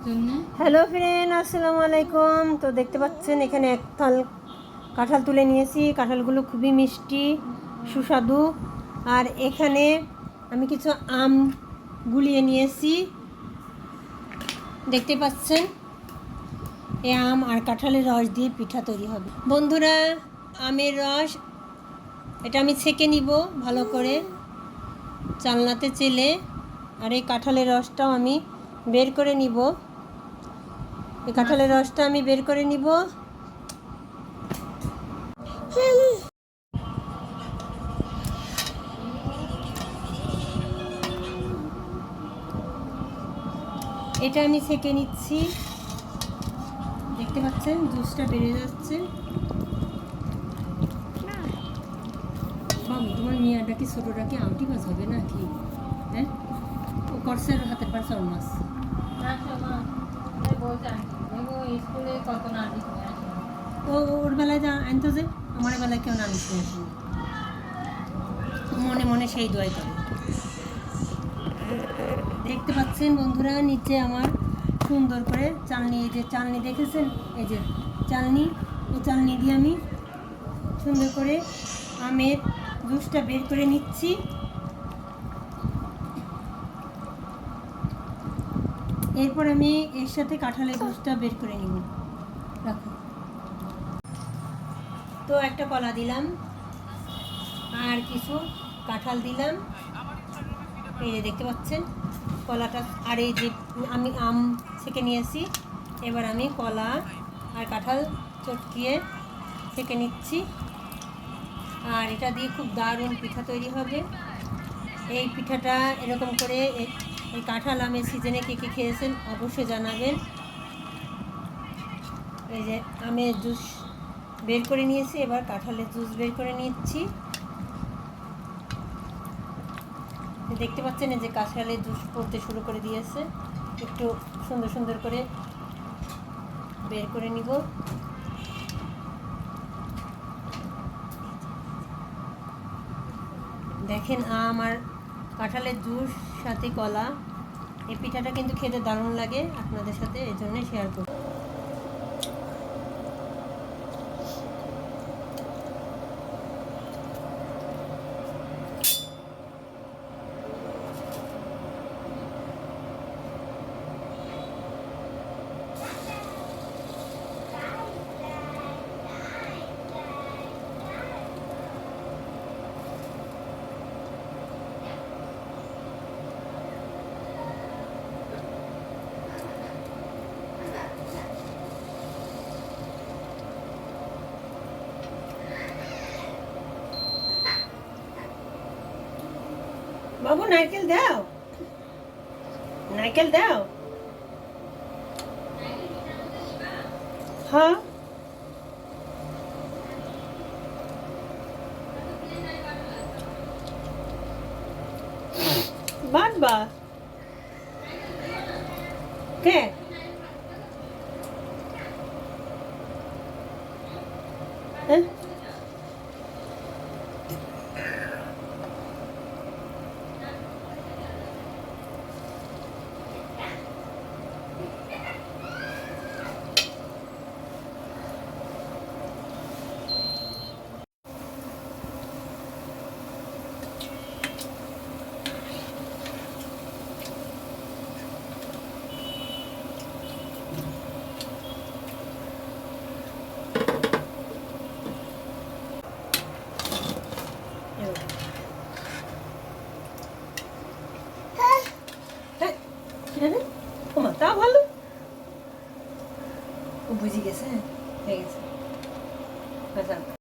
Hello friend, আসসালামু আলাইকুম। তো দেখতে পাচ্ছেন এখানে এক থাল কাঁঠাল তুলে নিয়েছি। কাঁঠালগুলো খুবই মিষ্টি সুস্বাদু। আর এখানে আমি কিছু আম গুলিয়ে নিয়েছি, দেখতে পাচ্ছেন। এই আম আর কাঁঠালের রস দিয়ে পিঠা তৈরি হবে। বন্ধুরা, আমের রস এটা আমি ছেঁকে নিব ভালো করে চালনাতে চেলে। আর এই কাঁঠালের রসটাও আমি বের করে নিব। এই কাঁঠালের রসটা আমি বের করে নিব। এটা আমি ছেঁকে নিচ্ছি, দেখতে পাচ্ছেন জুসটা বেড়ে যাচ্ছে। বাবু, তোমার মিয়াটা কি ছোটোটা কি আউটি মাছ হবে না কি? হ্যাঁ, ও করসের হাতের পার চল মাছ। স্কুলে কত না ও ওর বেলায় যা আনতো, যে আমার বেলায় কেউ নালিশ নিয়ে আসেনি, মনে মনে সেই দোয়াই করে। দেখতে পাচ্ছেন বন্ধুরা, নিচে আমার সুন্দর করে চালনি, এই যে চালনি দেখেছেন, এই যে চালনি, এই চালনি দিয়ে আমি সুন্দর করে আমের জুসটা বের করে নিচ্ছি। এরপর আমি এর সাথে কাঁঠালের জুসটা বের করে নিব। রাখো। তো একটা কলা দিলাম আর কিছু কাঁঠাল দিলাম, এই যে দেখতে পাচ্ছেন কলাটা। আর এই যে আমি আম ছেঁকে নিয়েছি, এবার আমি কলা আর কাঁঠাল চটকিয়ে ছেঁকে নিচ্ছি। আর এটা দিয়ে খুব দারুণ পিঠা তৈরি হবে। এই পিঠাটা এরকম করে এই কাঁঠাল আমের সিজনে কে কে খেয়েছেন অবশ্যই জানাবেন। এই যে আমের জুস বের করে নিয়েছি, এবার কাঁঠালের জুস বের করে নিচ্ছি। দেখতে পাচ্ছেন এই যে কাঁঠালের জুস পড়তে শুরু করে দিয়েছে। একটু সুন্দর সুন্দর করে বের করে নিব। দেখেন আম আর কাঁঠালের জুস সাথে কলা, এই পিঠাটা কিন্তু খেতে দারুণ লাগে। আপনাদের সাথে এই জন্যই শেয়ার করব। বাবু, নারকেল দাও, নারকেল দাও। হ্যাঁ, বাবা কে হ্যাঁ, ওমা তা ভালো, ও বুঝে গেছে, হয়ে গেছে।